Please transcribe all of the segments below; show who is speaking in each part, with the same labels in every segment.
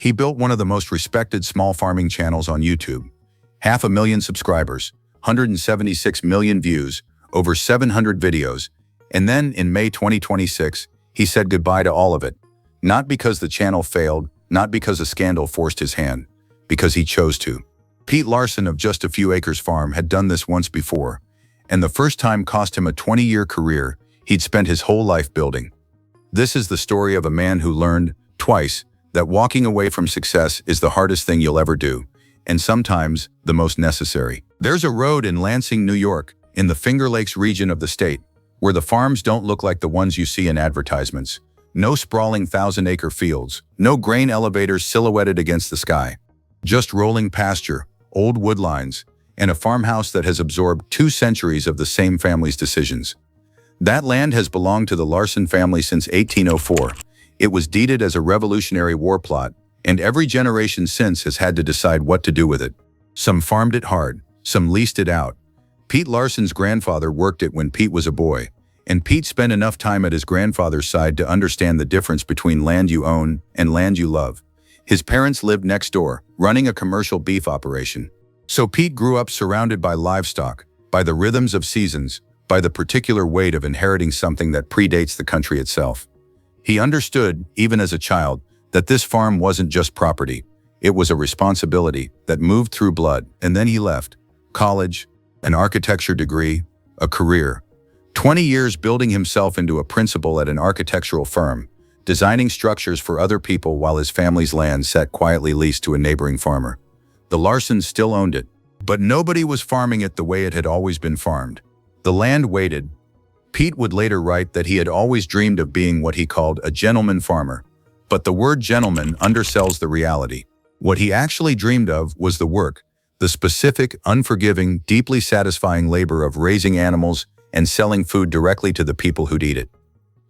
Speaker 1: He built one of the most respected small farming channels on YouTube. 500,000 subscribers, 176 million views, over 700 videos, and then in May 2026, he said goodbye to all of it. Not because the channel failed, not because a scandal forced his hand, because he chose to. Pete Larson of Just a Few Acres Farm had done this once before, and the first time cost him a 20-year career he'd spent his whole life building. This is the story of a man who learned, twice, that walking away from success is the hardest thing you'll ever do, and sometimes the most necessary. There's a road in Lansing, New York, in the Finger Lakes region of the state, where the farms don't look like the ones you see in advertisements. No sprawling 1,000-acre fields, no grain elevators silhouetted against the sky. Just rolling pasture, old wood lines, and a farmhouse that has absorbed 2 centuries of the same family's decisions. That land has belonged to the Larson family since 1804. It was deeded as a Revolutionary War plot, and every generation since has had to decide what to do with it. Some farmed it hard, some leased it out. Pete Larson's grandfather worked it when Pete was a boy, and Pete spent enough time at his grandfather's side to understand the difference between land you own and land you love. His parents lived next door, running a commercial beef operation. So Pete grew up surrounded by livestock, by the rhythms of seasons, by the particular weight of inheriting something that predates the country itself. He understood, even as a child, that this farm wasn't just property. It was a responsibility that moved through blood, and then he left. College, an architecture degree, a career. 20 years building himself into a principal at an architectural firm, designing structures for other people while his family's land sat quietly leased to a neighboring farmer. The Larsons still owned it, but nobody was farming it the way it had always been farmed. The land waited. Pete would later write that he had always dreamed of being what he called a gentleman farmer, but the word gentleman undersells the reality. What he actually dreamed of was the work, the specific, unforgiving, deeply satisfying labor of raising animals and selling food directly to the people who'd eat it.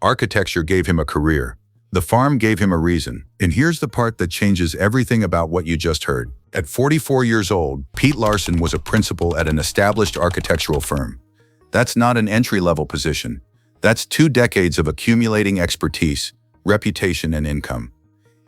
Speaker 1: Architecture gave him a career. The farm gave him a reason. And here's the part that changes everything about what you just heard. At 44 years old, Pete Larson was a principal at an established architectural firm. That's not an entry-level position. That's 2 decades of accumulating expertise, reputation, and income.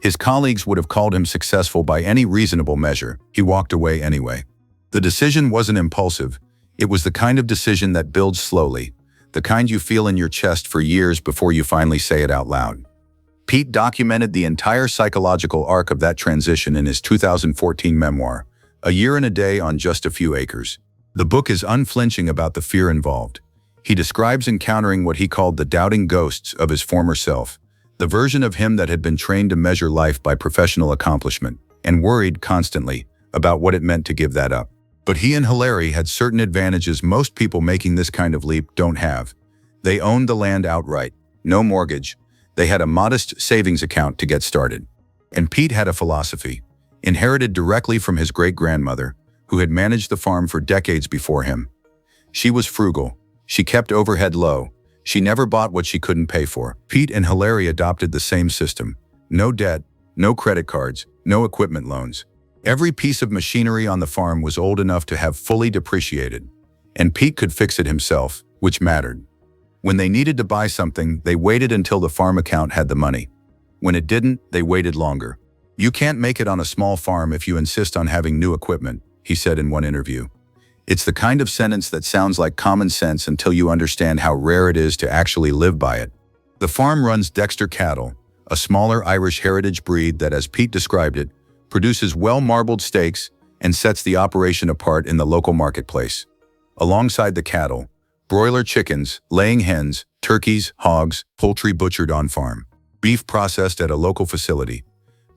Speaker 1: His colleagues would have called him successful by any reasonable measure. He walked away anyway. The decision wasn't impulsive. It was the kind of decision that builds slowly, the kind you feel in your chest for years before you finally say it out loud. Pete documented the entire psychological arc of that transition in his 2014 memoir, A Year and a Day on Just a Few Acres. The book is unflinching about the fear involved. He describes encountering what he called the doubting ghosts of his former self, the version of him that had been trained to measure life by professional accomplishment, and worried constantly about what it meant to give that up. But he and Hilary had certain advantages most people making this kind of leap don't have. They owned the land outright, no mortgage. They had a modest savings account to get started. And Pete had a philosophy, inherited directly from his great-grandmother, who had managed the farm for decades before him. She was frugal. She kept overhead low. She never bought what she couldn't pay for. Pete and Hilary adopted the same system. No debt, no credit cards, no equipment loans. Every piece of machinery on the farm was old enough to have fully depreciated, and Pete could fix it himself, which mattered. When they needed to buy something, they waited until the farm account had the money. When it didn't, they waited longer. "You can't make it on a small farm if you insist on having new equipment," he said in one interview. It's the kind of sentence that sounds like common sense until you understand how rare it is to actually live by it. The farm runs Dexter cattle, a smaller Irish heritage breed that, as Pete described it, produces well-marbled steaks and sets the operation apart in the local marketplace. Alongside the cattle, broiler chickens, laying hens, turkeys, hogs, poultry butchered on farm, beef processed at a local facility,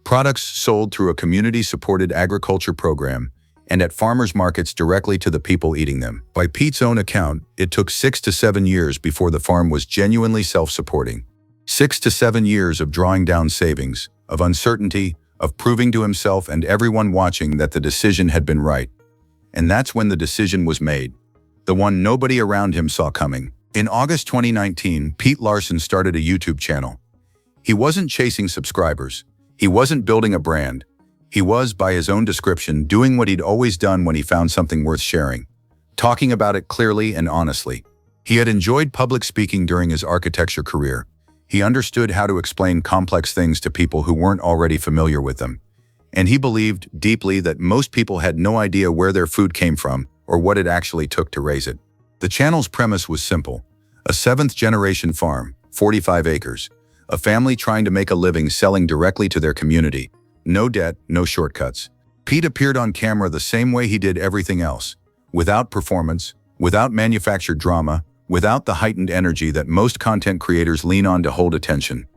Speaker 1: products sold through a community-supported agriculture program, and at farmers markets directly to the people eating them. By Pete's own account, it took 6 to 7 years before the farm was genuinely self-supporting. 6 to 7 years of drawing down savings, of uncertainty, of proving to himself and everyone watching that the decision had been right. And that's when the decision was made, the one nobody around him saw coming. In August 2019, Pete Larson started a YouTube channel. He wasn't chasing subscribers. He wasn't building a brand. He was, by his own description, doing what he'd always done when he found something worth sharing, talking about it clearly and honestly. He had enjoyed public speaking during his architecture career. He understood how to explain complex things to people who weren't already familiar with them. and he believed deeply that most people had no idea where their food came from or what it actually took to raise it. The channel's premise was simple: a seventh-generation farm, 45 acres, a family trying to make a living selling directly to their community. No debt, no shortcuts. Pete appeared on camera the same way he did everything else, without performance, without manufactured drama, without the heightened energy that most content creators lean on to hold attention.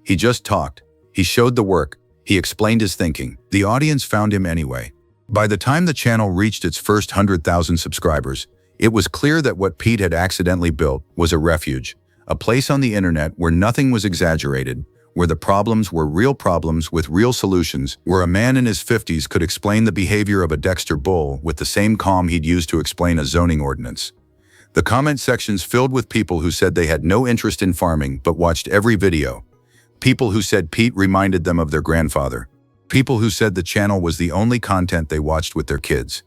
Speaker 1: He just talked. He showed the work. He explained his thinking. The audience found him anyway. By the time the channel reached its first 100,000 subscribers, it was clear that what Pete had accidentally built was a refuge, a place on the internet where nothing was exaggerated, where the problems were real problems with real solutions, where a man in his 50s could explain the behavior of a Dexter bull with the same calm he'd used to explain a zoning ordinance. The comment sections filled with people who said they had no interest in farming but watched every video. People who said Pete reminded them of their grandfather. People who said the channel was the only content they watched with their kids.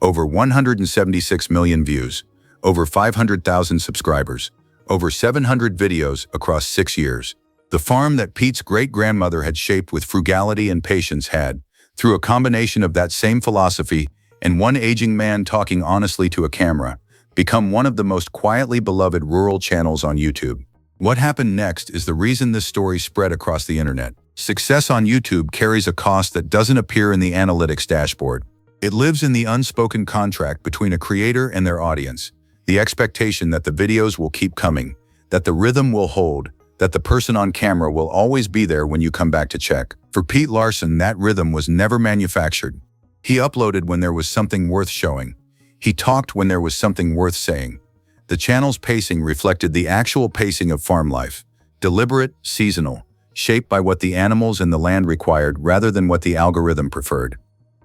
Speaker 1: Over 176 million views, over 500,000 subscribers, over 700 videos across 6 years. The farm that Pete's great-grandmother had shaped with frugality and patience had, through a combination of that same philosophy and one aging man talking honestly to a camera, become one of the most quietly beloved rural channels on YouTube. What happened next is the reason this story spread across the internet. Success on YouTube carries a cost that doesn't appear in the analytics dashboard. It lives in the unspoken contract between a creator and their audience, the expectation that the videos will keep coming, that the rhythm will hold, that the person on camera will always be there when you come back to check. For Pete Larson, that rhythm was never manufactured. He uploaded when there was something worth showing. He talked when there was something worth saying. The channel's pacing reflected the actual pacing of farm life, deliberate, seasonal, shaped by what the animals and the land required rather than what the algorithm preferred.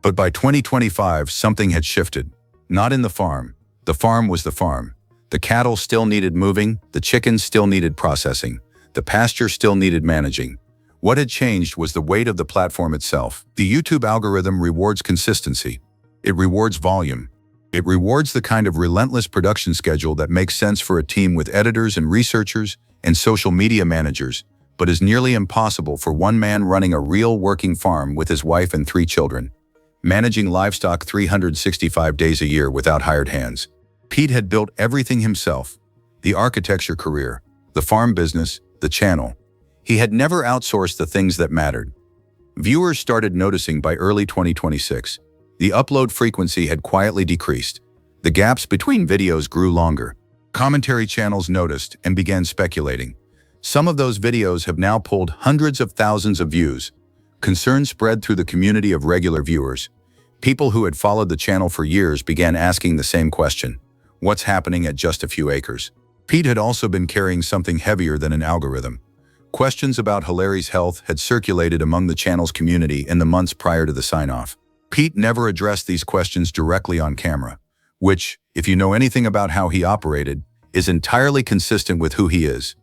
Speaker 1: But by 2025, something had shifted. Not in the farm. The farm was the farm. The cattle still needed moving, the chickens still needed processing, the pasture still needed managing. What had changed was the weight of the platform itself. The YouTube algorithm rewards consistency. It rewards volume. It rewards the kind of relentless production schedule that makes sense for a team with editors and researchers and social media managers, but is nearly impossible for one man running a real working farm with his wife and 3 children, managing livestock 365 days a year without hired hands. Pete had built everything himself: the architecture career, the farm business, the channel. He had never outsourced the things that mattered. Viewers started noticing by early 2026. The upload frequency had quietly decreased. The gaps between videos grew longer. Commentary channels noticed and began speculating. Some of those videos have now pulled hundreds of thousands of views. Concern spread through the community of regular viewers. People who had followed the channel for years began asking the same question: what's happening at just a few acres? Pete had also been carrying something heavier than an algorithm. Questions about Hilary's health had circulated among the channel's community in the months prior to the sign-off. Pete never addressed these questions directly on camera, which, if you know anything about how he operated, is entirely consistent with who he is.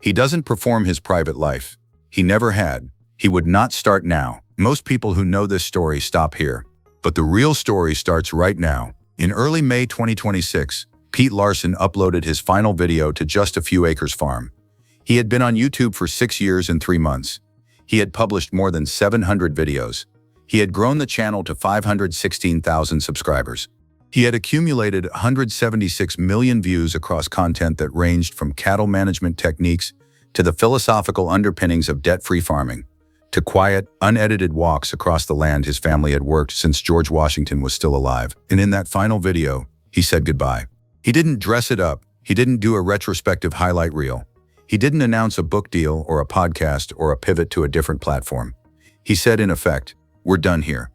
Speaker 1: He doesn't perform his private life. He never had. He would not start now. Most people who know this story stop here. But the real story starts right now. In early May 2026, Pete Larson uploaded his final video to Just a Few Acres Farm. He had been on YouTube for 6 years and 3 months. He had published more than 700 videos. He had grown the channel to 516,000 subscribers. He had accumulated 176 million views across content that ranged from cattle management techniques to the philosophical underpinnings of debt-free farming, to quiet, unedited walks across the land his family had worked since George Washington was still alive. And in that final video, he said goodbye. He didn't dress it up. He didn't do a retrospective highlight reel. He didn't announce a book deal or a podcast or a pivot to a different platform. He said, in effect, "We're done here."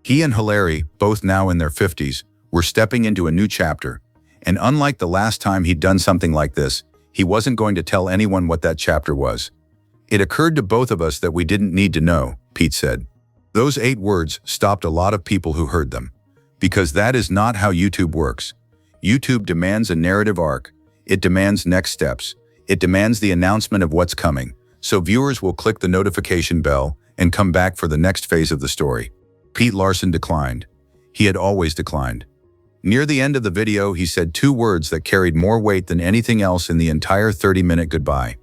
Speaker 1: He and Hilary, both now in their 50s, were stepping into a new chapter. And unlike the last time he'd done something like this, he wasn't going to tell anyone what that chapter was. "It occurred to both of us that we didn't need to know," Pete said. Those 8 words stopped a lot of people who heard them. Because that is not how YouTube works. YouTube demands a narrative arc. It demands next steps. It demands the announcement of what's coming, so viewers will click the notification bell and come back for the next phase of the story. Pete Larson declined. He had always declined. Near the end of the video, he said 2 words that carried more weight than anything else in the entire 30-minute goodbye.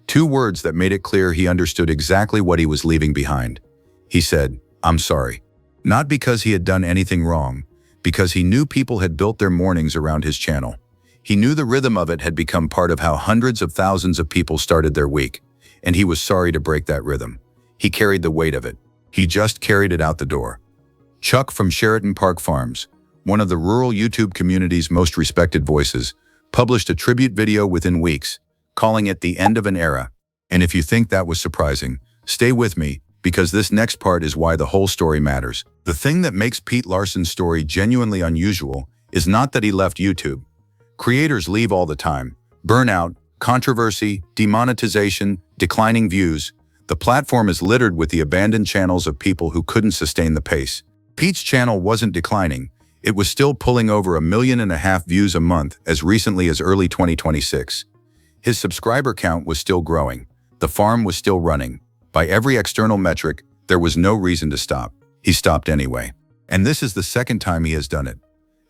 Speaker 1: 2 words that made it clear he understood exactly what he was leaving behind. He said, I'm sorry. Not because he had done anything wrong, because he knew people had built their mornings around his channel. He knew the rhythm of it had become part of how hundreds of thousands of people started their week, and he was sorry to break that rhythm. He carried the weight of it. He just carried it out the door. Chuck from Sheraton Park Farms, one of the rural YouTube community's most respected voices, published a tribute video within weeks, calling it the end of an era. And if you think that was surprising, stay with me, because this next part is why the whole story matters. The thing that makes Pete Larson's story genuinely unusual is not that he left YouTube. Creators leave all the time. Burnout, controversy, demonetization, declining views. The platform is littered with the abandoned channels of people who couldn't sustain the pace. Pete's channel wasn't declining. It was still pulling over 1.5 million views a month as recently as early 2026. His subscriber count was still growing. The farm was still running. By every external metric, there was no reason to stop. He stopped anyway. And this is the second time he has done it.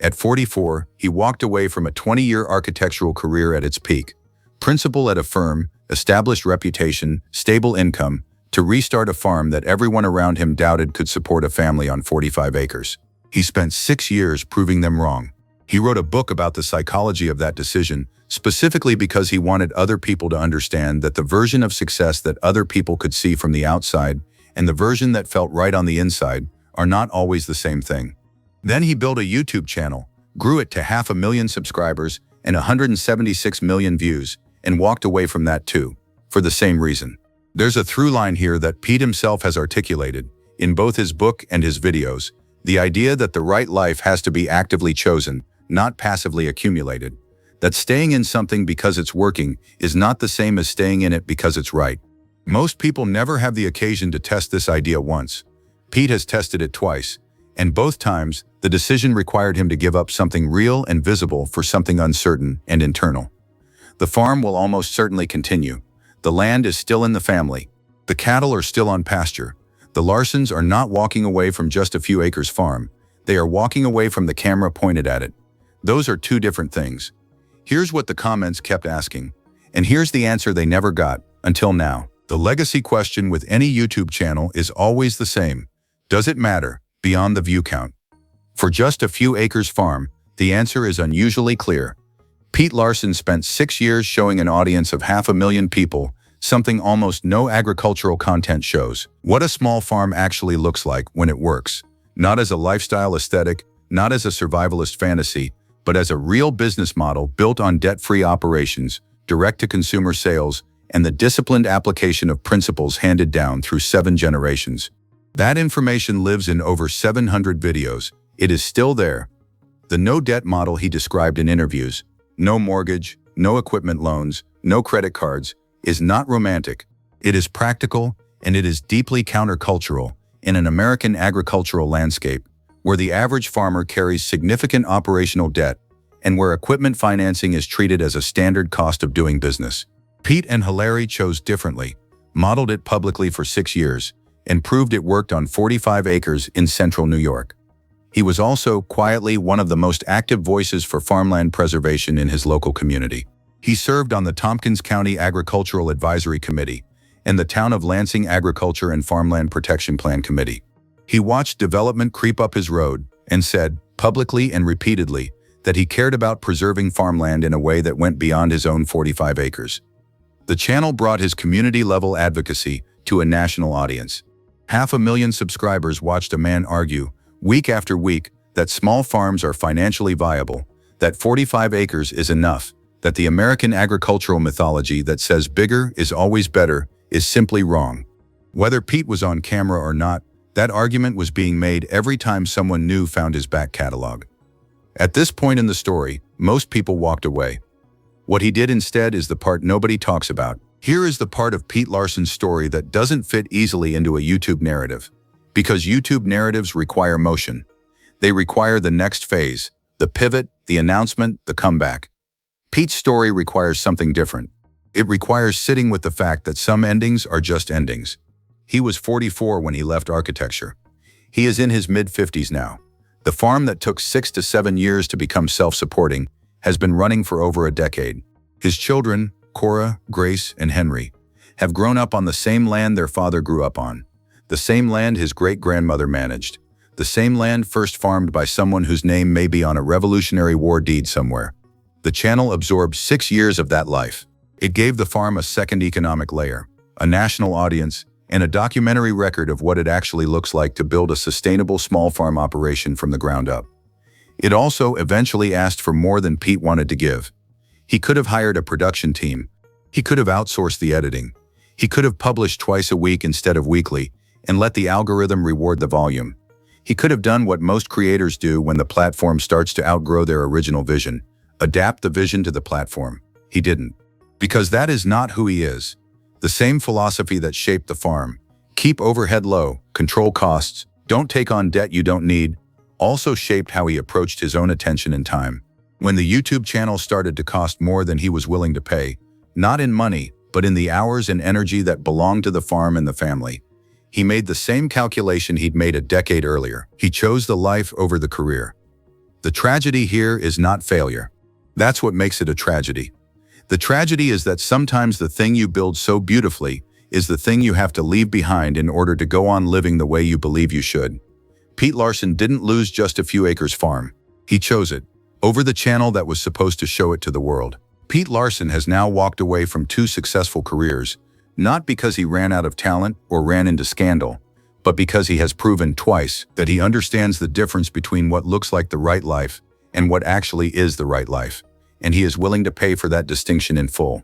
Speaker 1: At 44, he walked away from a 20-year architectural career at its peak. Principal at a firm, established reputation, stable income, to restart a farm that everyone around him doubted could support a family on 45 acres. He spent 6 years proving them wrong. He wrote a book about the psychology of that decision, specifically because he wanted other people to understand that the version of success that other people could see from the outside and the version that felt right on the inside are not always the same thing. Then he built a YouTube channel, grew it to 500,000 subscribers and 176 million views, and walked away from that too, for the same reason. There's a through line here that Pete himself has articulated, in both his book and his videos, the idea that the right life has to be actively chosen, not passively accumulated. That staying in something because it's working is not the same as staying in it because it's right. Most people never have the occasion to test this idea once. Pete has tested it twice, and both times, the decision required him to give up something real and visible for something uncertain and internal. The farm will almost certainly continue. The land is still in the family. The cattle are still on pasture. The Larsons are not walking away from just a few acres farm. They are walking away from the camera pointed at it. Those are two different things. Here's what the comments kept asking, and here's the answer they never got, until now. The legacy question with any YouTube channel is always the same. Does it matter, beyond the view count? For just a few acres farm, the answer is unusually clear. Pete Larson spent 6 years showing an audience of 500,000 people, something almost no agricultural content shows. What a small farm actually looks like when it works. Not as a lifestyle aesthetic, not as a survivalist fantasy, but as a real business model built on debt-free operations, direct-to-consumer sales, and the disciplined application of principles handed down through 7 generations. That information lives in over 700 videos. It is still there. The no-debt model he described in interviews, no mortgage, no equipment loans, no credit cards, is not romantic. It is practical, and it is deeply countercultural in an American agricultural landscape where the average farmer carries significant operational debt and where equipment financing is treated as a standard cost of doing business. Pete and Hilary chose differently, modeled it publicly for 6 years, and proved it worked on 45 acres in central New York. He was also, quietly, one of the most active voices for farmland preservation in his local community. He served on the Tompkins County Agricultural Advisory Committee and the Town of Lansing Agriculture and Farmland Protection Plan Committee. He watched development creep up his road and said, publicly and repeatedly, that he cared about preserving farmland in a way that went beyond his own 45 acres. The channel brought his community-level advocacy to a national audience. 500,000 subscribers watched a man argue, week after week, that small farms are financially viable, that 45 acres is enough, that the American agricultural mythology that says bigger is always better is simply wrong. Whether Pete was on camera or not, that argument was being made every time someone new found his back catalog. At this point in the story, most people walked away. What he did instead is the part nobody talks about. Here is the part of Pete Larson's story that doesn't fit easily into a YouTube narrative. Because YouTube narratives require motion. They require the next phase, the pivot, the announcement, the comeback. Pete's story requires something different. It requires sitting with the fact that some endings are just endings. He was 44 when he left architecture. He is in his mid-50s now. The farm that took 6 to 7 years to become self-supporting has been running for over a decade. His children, Cora, Grace, and Henry, have grown up on the same land their father grew up on. The same land his great-grandmother managed. The same land first farmed by someone whose name may be on a Revolutionary War deed somewhere. The channel absorbed 6 years of that life. It gave the farm a second economic layer, a national audience, and a documentary record of what it actually looks like to build a sustainable small farm operation from the ground up. It also eventually asked for more than Pete wanted to give. He could have hired a production team. He could have outsourced the editing. He could have published twice a week instead of weekly and let the algorithm reward the volume. He could have done what most creators do when the platform starts to outgrow their original vision, adapt the vision to the platform. He didn't. Because that is not who he is. The same philosophy that shaped the farm, keep overhead low, control costs, don't take on debt you don't need, also shaped how he approached his own attention and time. When the YouTube channel started to cost more than he was willing to pay, not in money, but in the hours and energy that belonged to the farm and the family, he made the same calculation he'd made a decade earlier. He chose the life over the career. The tragedy here is not failure. That's what makes it a tragedy. The tragedy is that sometimes the thing you build so beautifully is the thing you have to leave behind in order to go on living the way you believe you should. Pete Larson didn't lose just a few acres farm. He chose it, over the channel that was supposed to show it to the world. Pete Larson has now walked away from 2 successful careers, not because he ran out of talent or ran into scandal, but because he has proven twice that he understands the difference between what looks like the right life and what actually is the right life, and he is willing to pay for that distinction in full.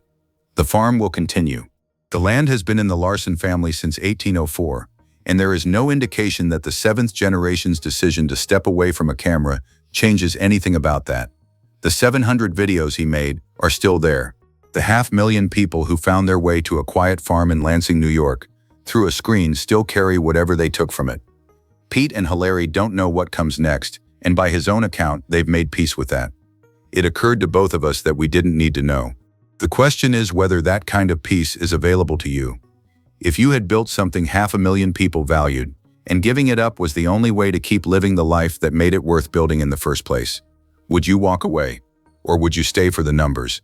Speaker 1: The farm will continue. The land has been in the Larson family since 1804, and there is no indication that the 7th generation's decision to step away from a camera changes anything about that. The 700 videos he made are still there. The 500,000 people who found their way to a quiet farm in Lansing, New York, through a screen still carry whatever they took from it. Pete and Hilary don't know what comes next, and by his own account, they've made peace with that. It occurred to both of us that we didn't need to know. The question is whether that kind of peace is available to you. If you had built something 500,000 people valued, and giving it up was the only way to keep living the life that made it worth building in the first place, would you walk away? Or would you stay for the numbers?